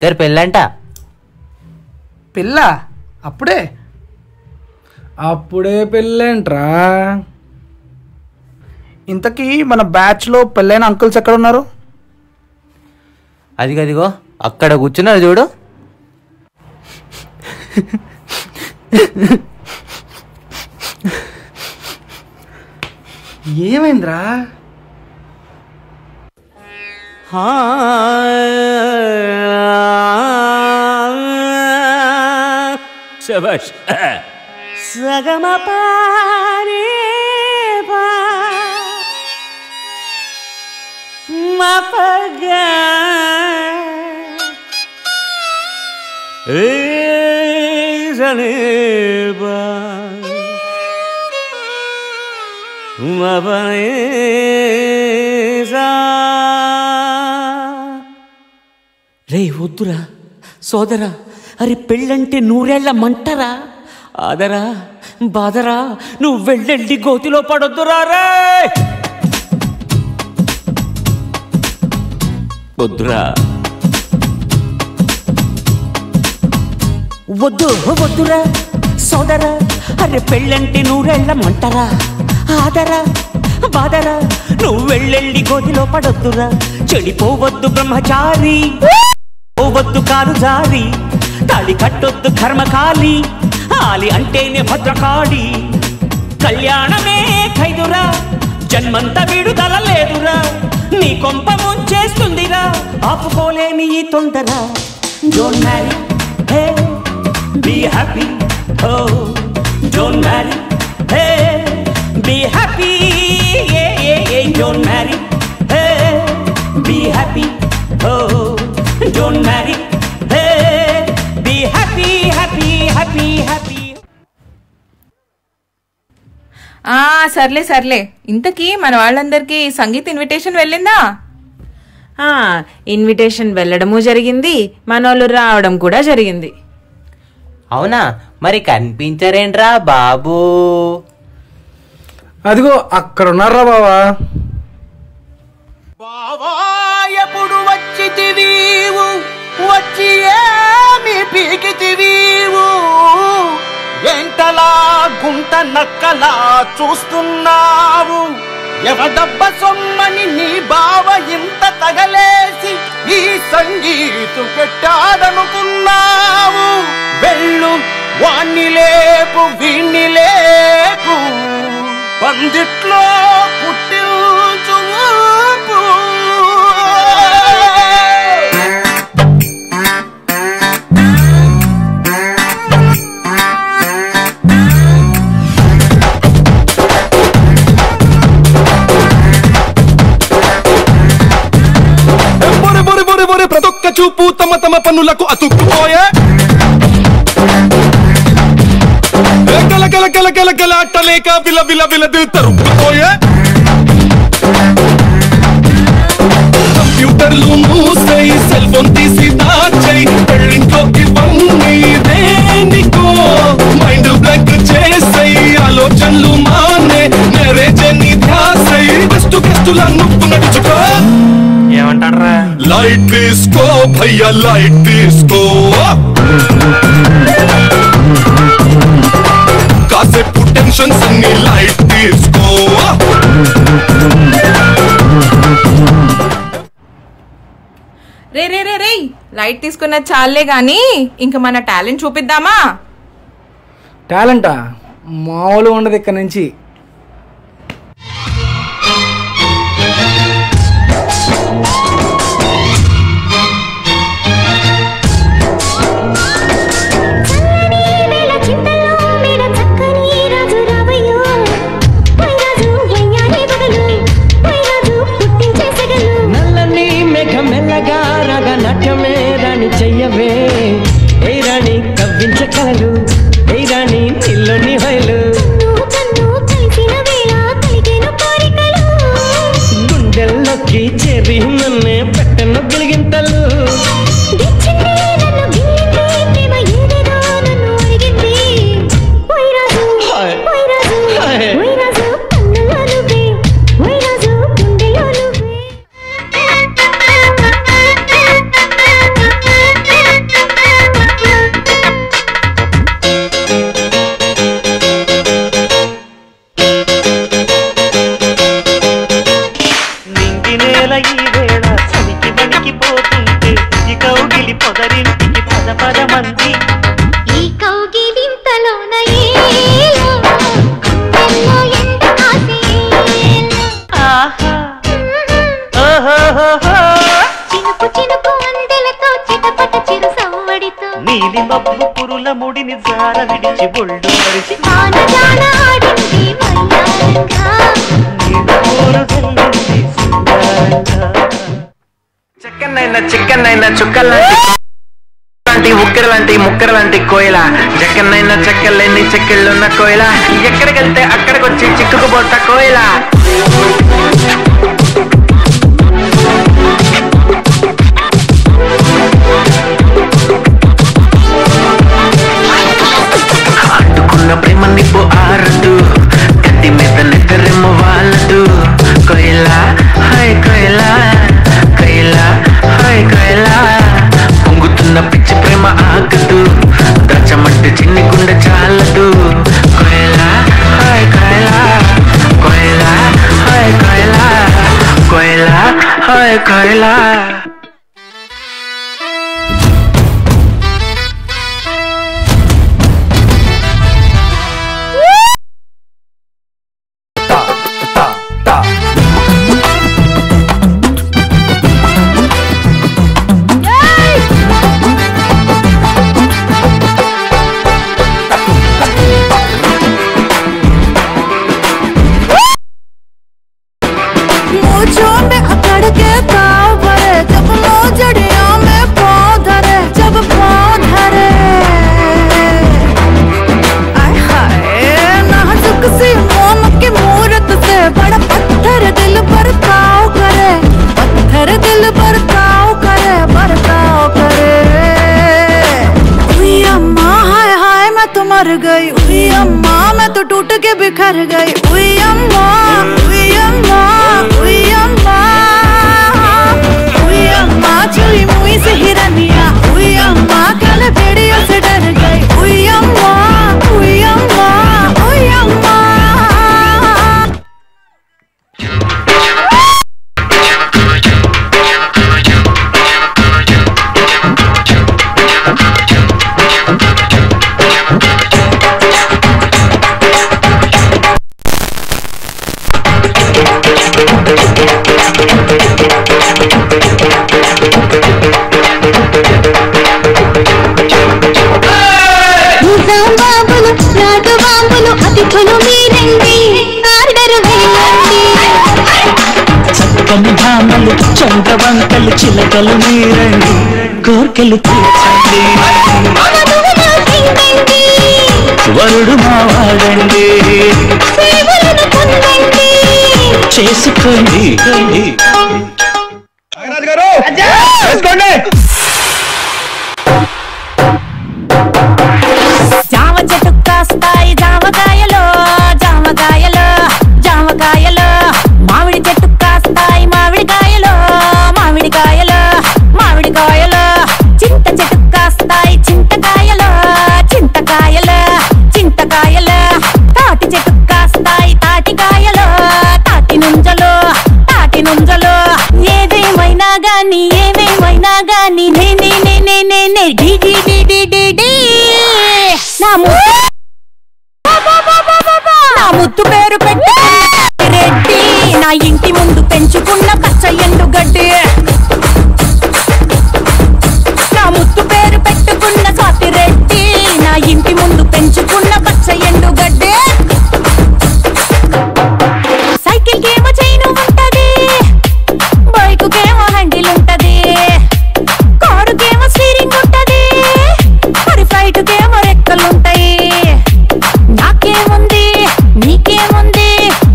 ఇద్దరు పెళ్ళంట. పెళ్ళ? అప్పుడే అప్పుడే పెళ్ళేంట్రా? ఇంతకీ మన బ్యాచ్లో పెళ్ళైన అంకుల్స్ ఎక్కడ ఉన్నారు? అదిగో అక్కడ కూర్చున్నారు చూడు. ఏమైందిరా? శభాష్. సగమపారే మపగా జనేబా రే వద్దురా సోదరా, అరే పెళ్ళంటే నూరేళ్ల మంటరా. ఆదరా బాదరా, నువ్వు వెళ్ళెళ్ళి గోతిలో పడొద్దురా. రే వద్దురా, వద్దు వద్దురా సోదరా, అరే పెళ్ళంటే నూరేళ్ల మంటరా. ఆదరా బాదరా, నువ్వు వెళ్ళెళ్ళి గోతిలో పడొద్దురా. చెడిపోవద్దు బ్రహ్మచారి, పోవద్దు కారు జారి, తాళి కట్టొద్దు కర్మకాలి, ఆలి అంటేనే భద్రకాళి. కళ్యాణమే ఖైదురా, జన్మంత విడుదల లేదురా, నీ కొంప ముంచేస్తుందిరా, ఆపుకోలేని ఈ తొందర. Don't marry, hey be happy, oh don't marry, hey be happy, don't marry, hey be happy, oh don't marry, hey be happy, happy happy happy. సర్లే సర్లే, ఇంతకీ మన వాళ్ళందరికీ సంగీత్ ఇన్విటేషన్ వెళ్ళిందా? ఇన్విటేషన్ వెళ్ళడము జరిగింది, మనోళ్ళు రావడం కూడా జరిగింది. అవునా? మరి కనిపించరేంట్రా బాబు? అదిగో అక్కడ ఉన్నారా బావా. బావా ఎప్పుడు వచ్చితివీవు, వచ్చి ఏమి పీకితివీవు, ఎంటలా గుంట నక్కలా చూస్తున్నావు, ఎవడబ్బ సొమ్మని నీ బావ ఇంత తగలేసి ఈ సంగీతు పెట్టాడనుకున్నావు. వెళ్ళు వాణ్ణి లేపు వీణ్ణి లేపు, పందిట్లో పుట్టించు ఊపు. ప్రతొక్క చూపు తమ తమ పనులకు అతుక్కుపోయే, గల గల గల గల గల అట్టలేక విల విల విల తరుక్కుపోయే, కంప్యూటర్లు మూసేయి సెల్ ఫోన్ తీసి దాచేయి, పెళ్ళింట్లోకి వన్నీ దేనికో మైండ్ బ్లాంక్ చేసేయి, ఆలోచనలు మానే మ్యారేజ్ ని ధ్యాసయి, గెస్టుల నువ్వు నడుచుకో. ఏమంటారా? లైట్ తీసుకో భయ్యా లైట్ తీసుకో, కాసేపు టెన్షన్స్ అన్ని లైట్ తీసుకో. రే రే రే రే, లైట్ తీసుకున్న చాలే గాని ఇంకా మన టాలెంట్ చూపిద్దామా? టాలెంటా? మామూలు ఉండదు ఇక్కడ నుంచి. చెయ్యవే ఏ రాణి కవ్వించ కలలు, ఏ రాణి నిల్లుని హైలు, గుండెల్లోకి చేరి నన్నే పెట్టను గిలిగింతలు. నీలి మబ్బు పురుల ముడిని జార విడిచి బొళ్ళు మరిచి చెక్కనైనా చిక్కనైనా చుక్కలాంటి ఉక్కెరలాంటి ముక్కరలాంటి కోయిల చెక్కనైనా చెక్కలేని చెక్కిళ్ళున్న కోయిల ఎక్కడికెళ్తే అక్కడికొచ్చి చిక్కుకుపోతా కోయిల అంటుకున్న ప్రేమ నిప్పు ఆరదు కత్తి మీద నెక్కరేమో వాళ్ళదు కోయిల హాయ్ కోయిల కోయిల హాయ్ కోయిల పొంగుతున్న పిచ్చి ప్రేమ ఆగదు దాచమంటే చిన్ని గుండె చాలదు కోయిల హాయ్ కోయిల కోయిల హాయ్ కోయిల కోయిల హాయ్ కోయిల मर गई उई अम्मा मैं तो टूट के बिखर गई उई अम्मा उई अम्मा उई अम्मा उई अम्मा चुई मुई से हिरनिया उई अम्मा कल भेड़ियों से डर गई उई अम्मा उई अम्मा उई अम्मा చక్కని భామలు చంద్రవంకలు చిలకలు మీరండి కోర్కెలు తీర్చండి వరుడు మావాడండి చేసుకోండి జామ చెట్టు కాస్తాయి జామకాయలు జామకాయలు జామకాయలు మామిడి చెట్టు కాస్తాయి మామిడికాయలు మామిడికాయలు మామిడికాయలు చింత చెట్టు కాస్తాయి చింతకాయలు చింతకాయలు చింతకాయలు తాటి చెట్టు కాస్తాయి తాటికాయలు తాటి నుంజలు ఏదేమైనా గాని నేనే D D D D D D నా ముద్దు పేరు పెట్టి రెడ్డి నా ఇంటి ముందు పెంచుకున్న పచ్చ ఎండుగడ్డి నా ముద్దు పేరు పెట్టుకున్న స్వాతి రెడ్డి నా ఇంటి ముందు పెంచుకున్న పచ్చ ఎండుగడ్డి సైకిల్ కేమో చైను ఉంటది బైక్ కేమో హ్యాండిల్ ఉంటది కారుకేమో స్టీరింగ్ ఉంటది మరి ఫ్లైట్ కేమో రెక్కలుంటాయి నాకేముంది నీకేముంది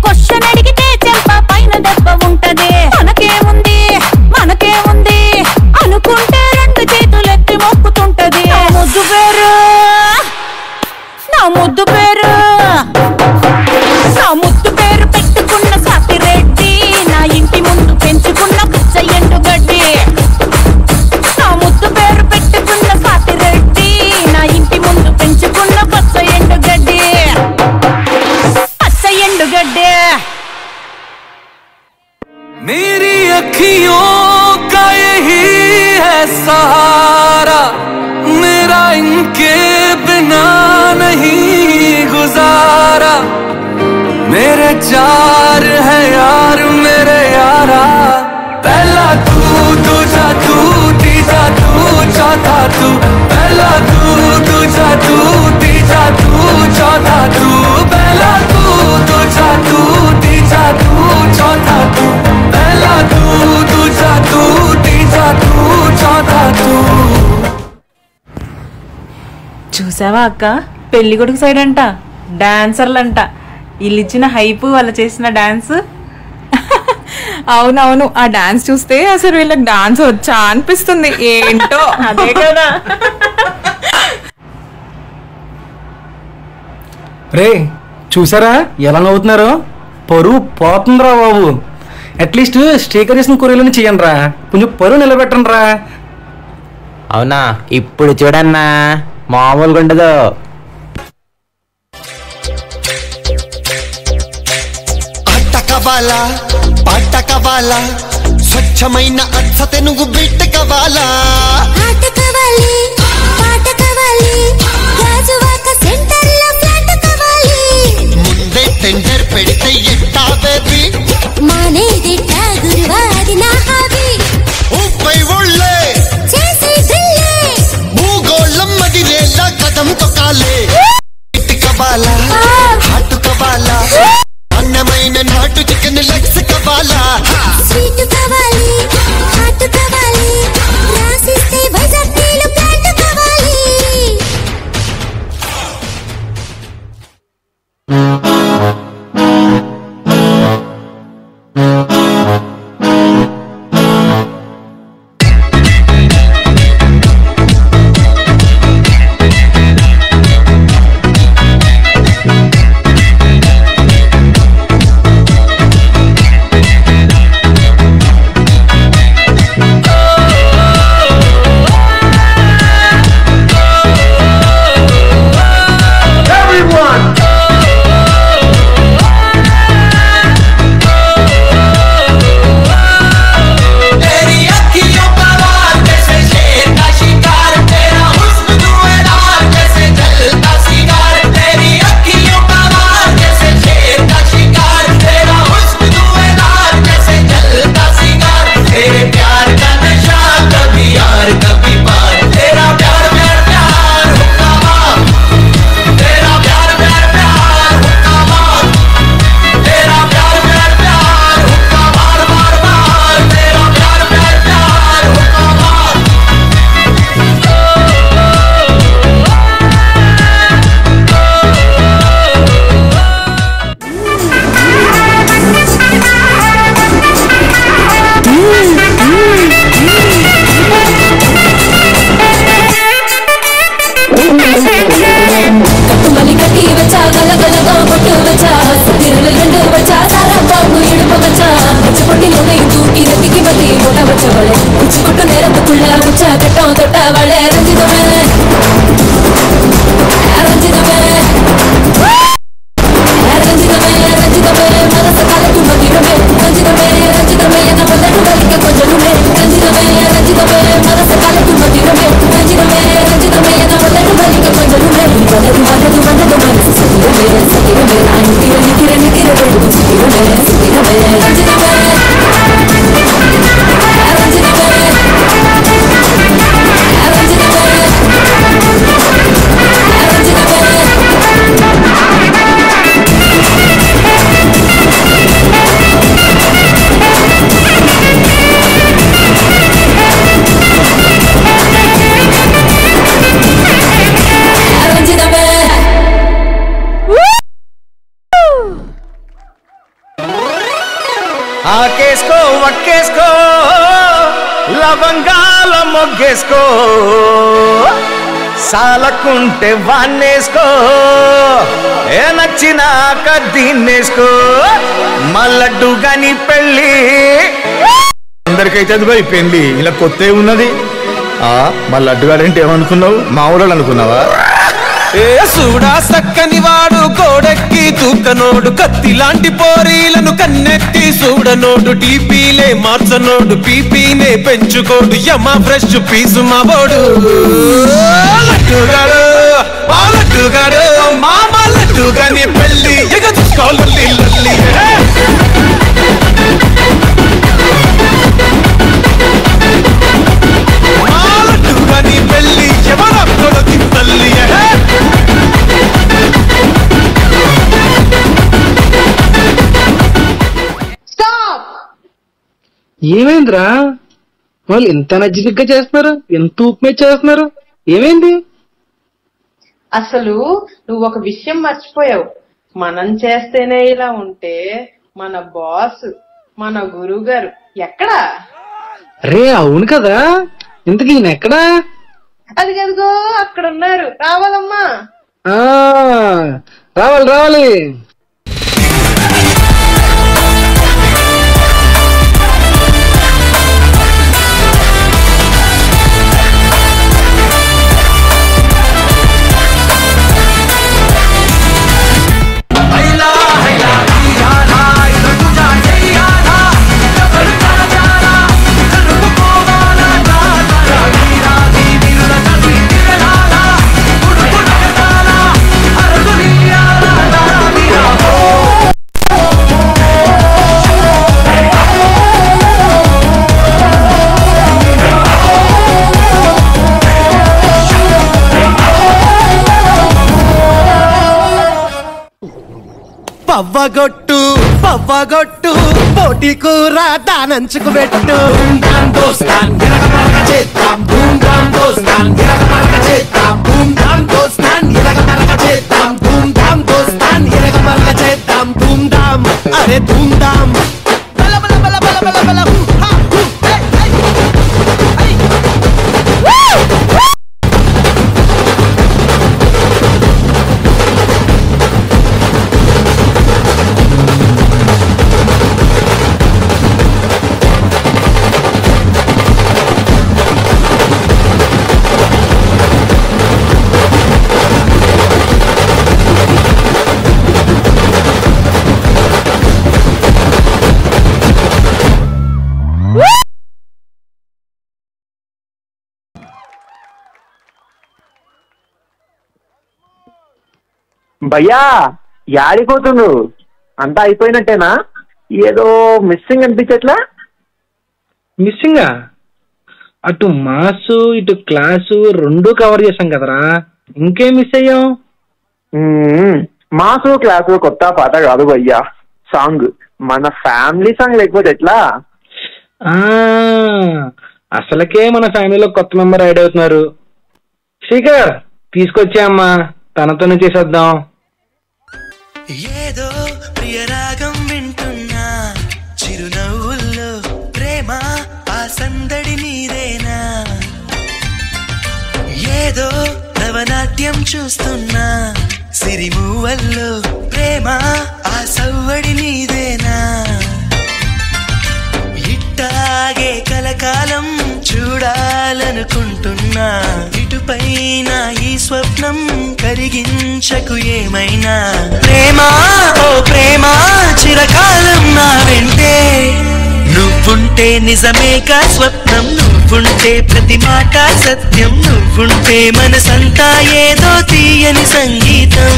క్వశ్చన్ అడిగితే చెంప పైన దెబ్బ ఉంటది మనకేముంది అనుకుంటే రెండు చేతులెత్తి మొక్కుతుంటది నా ముద్దు పేరు పెట్టుకున్న స్వాతి రెడ్డి నా ఇంటి ముందు పెంచుకున్న పచ్చ ఎండుగడ్డి నా ముద్దు పేరు పెట్టుకున్న స్వాతి రెడ్డి నా ఇంటి ముందు పెంచుకున్న పచ్చ ఎండుగడ్డి मेरी अखियों का यही है सहारा मेरा इनके बिना नहीं गुजारा मेरे चार है यार मेरे यारा पहला तू दूजा तू तीजा तू चौथा तू पहला చూసావా అక్క, పెళ్లి కొడుకు సైడ్ అంట డాన్సర్లంట. వీళ్ళు ఇచ్చిన హైప్, వాళ్ళు చేసిన డాన్స్. అవునవును, ఆ డాన్స్ చూస్తే అసలు వీళ్ళకి డాన్స్ వచ్చా అనిపిస్తుంది. ఏంటో అదే కదా. రే చూసారా ఎలా నవ్వుతున్నారు? పరువు పోతుందిరా బాబు. అట్లీస్ట్ స్టీకర్ చేసిన కొరియలోనే చెయ్యండి రా, కొంచెం పరువు నిలబెట్టండి రా. అవునా, ఇప్పుడు చూడన్నా మామూలుగా ఉండదు. ఆట కావాలా, పాట కావాలా, స్వచ్ఛమైన అచ్చ తెనుగు బిడ్డ కావాలా. ఆట కావాలి, పాట కావాలి, రాజువాక సెంటర్లో ఫ్లాట్ కావాలి. ముందే టెండర్ పెడితే ఎట్టా బేబీ, మానేదిట్టా గురువా అది నా హాబీ. ఊపై ఒళ్ళే చేసే డ్రిల్లే, భూగోళం మదిరేలా కదం తొక్కాలే. ఇటు కావాలా, హాటు కావాలా, అన్నమైన నాటు చికెన్ లెగ్స్ కావాలా. స్వీట్ కావాలి, హాట్ కావాలి, రాసిస్తే వైజాగ్ నీళ్ళు ప్లాంట్ కావాలి. ఆకేసుకో వక్కేసుకో లవంగాల మొగ్గేసుకో సాలకుంటే వాన్నేసుకో ఏ నచ్చినాక దీన్నేసుకో మల్లడ్డు గని పెళ్ళి అందరికైతే అది పోయి పెళ్ళి ఇలా కొత్త ఉన్నది. మా లడ్డుగాడంటే ఏమనుకున్నావు, మా ఊళ్ళో అనుకున్నావా? ఏ సూడా సక్కని వాడు కోడెక్కి తూకనోడు, కత్తి లాంటి పోరీలను కన్నెత్తి చూడనోడు, టీపీలే మార్చనోడు, పీపీనే పెంచుకోడు, యమ ఫ్రెష్ పీసు మా బోడు. లడ్డుగాడు మా లడ్డుగాడు, మామ లడ్డుగాని పెళ్ళి ఎగదుకోవాలి లల్లి. మా లడ్డుగాని పెళ్ళి ఎవరొక్కడు తింతల్లి. ఏమైందిరా వాళ్ళు ఎంత ఎనర్జెటిక్ గా చేస్తున్నారు, ఎంత ఊపు మీద చేస్తున్నారు, ఏమైంది? అసలు నువ్వు ఒక విషయం మర్చిపోయావు. మనం చేస్తేనే ఇలా ఉంటే మన బాస్, మన గురువు గారు ఎక్కడా? రే అవును కదా, ఇంతకీ ఈయన ఎక్కడా? అదిగదిగో అక్కడ ఉన్నారు, రావాలమ్మా. రావాలి రావాలి. పవ్వగొట్టు పవ్వగొట్టు పోటీ కూర దానంచుకు పెట్టు. చేద్దాం ధూమ్ ధామ్ దోస్తాన్ చేద్దాం ధూమ్ ధామ్ దోస్తాన్ చేద్దాం ధూమ్ ధామ్ దోస్తాన్ చేద్దాం ధూమ్ ధామ్. అరే ధూమ్ ధామ్ బల బల బల బల బల బల హూ హా హూ హే హే హే. భయ్యా యాడిపోతుండు? అంతా అయిపోయినట్టేనా? ఏదో మిస్సింగ్ అనిపించట్లా? మిస్సింగా? అటు మాసు ఇటు క్లాసు రెండు కవర్ చేసాం కదరా, ఇంకేం మిస్ అయ్యాం? మాసు క్లాసు కొత్త పాట కాదు భయ్యా, సాంగ్ మన ఫ్యామిలీ సాంగ్ లేకపోతే ఎట్లా? అసలకే మన ఫ్యామిలీలో కొత్త మెంబర్ యాడ్ అవుతున్నారు. శ్రీకర్ తీసుకొచ్చా అమ్మా, తనతోనే చేసేద్దాం. ఏదో ప్రియరాగం వింటున్నా, చిరునవ్వుల్లో ప్రేమ ఆ సందడి నీదేనా? ఏదో నవనాట్యం చూస్తున్నా, సిరిమూవల్లో ప్రేమ ఆ సవ్వడి నీదేనా? ఇట్టాగే కలకాలం చూడాలనుకుంటున్నా, ఇటుపైన ఈ స్వప్నం కరిగించకు ఏమైనా. ప్రేమ ఓ ప్రేమ చిరకాలం నా వెంటే, నువ్వుంటే నిజమేగా స్వప్నం, నువ్వుంటే ప్రతి మాట సత్యం, నువ్వుంటే మనసంతా ఏదో తీయని సంగీతం,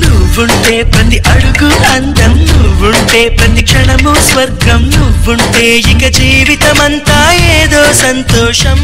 నువ్వుంటే ప్రతి అడుగు అందం, నువ్వుంటే ప్రతి క్షణము స్వర్గం, నువ్వుంటే ఇక జీవితమంతా ఏదో సంతోషం.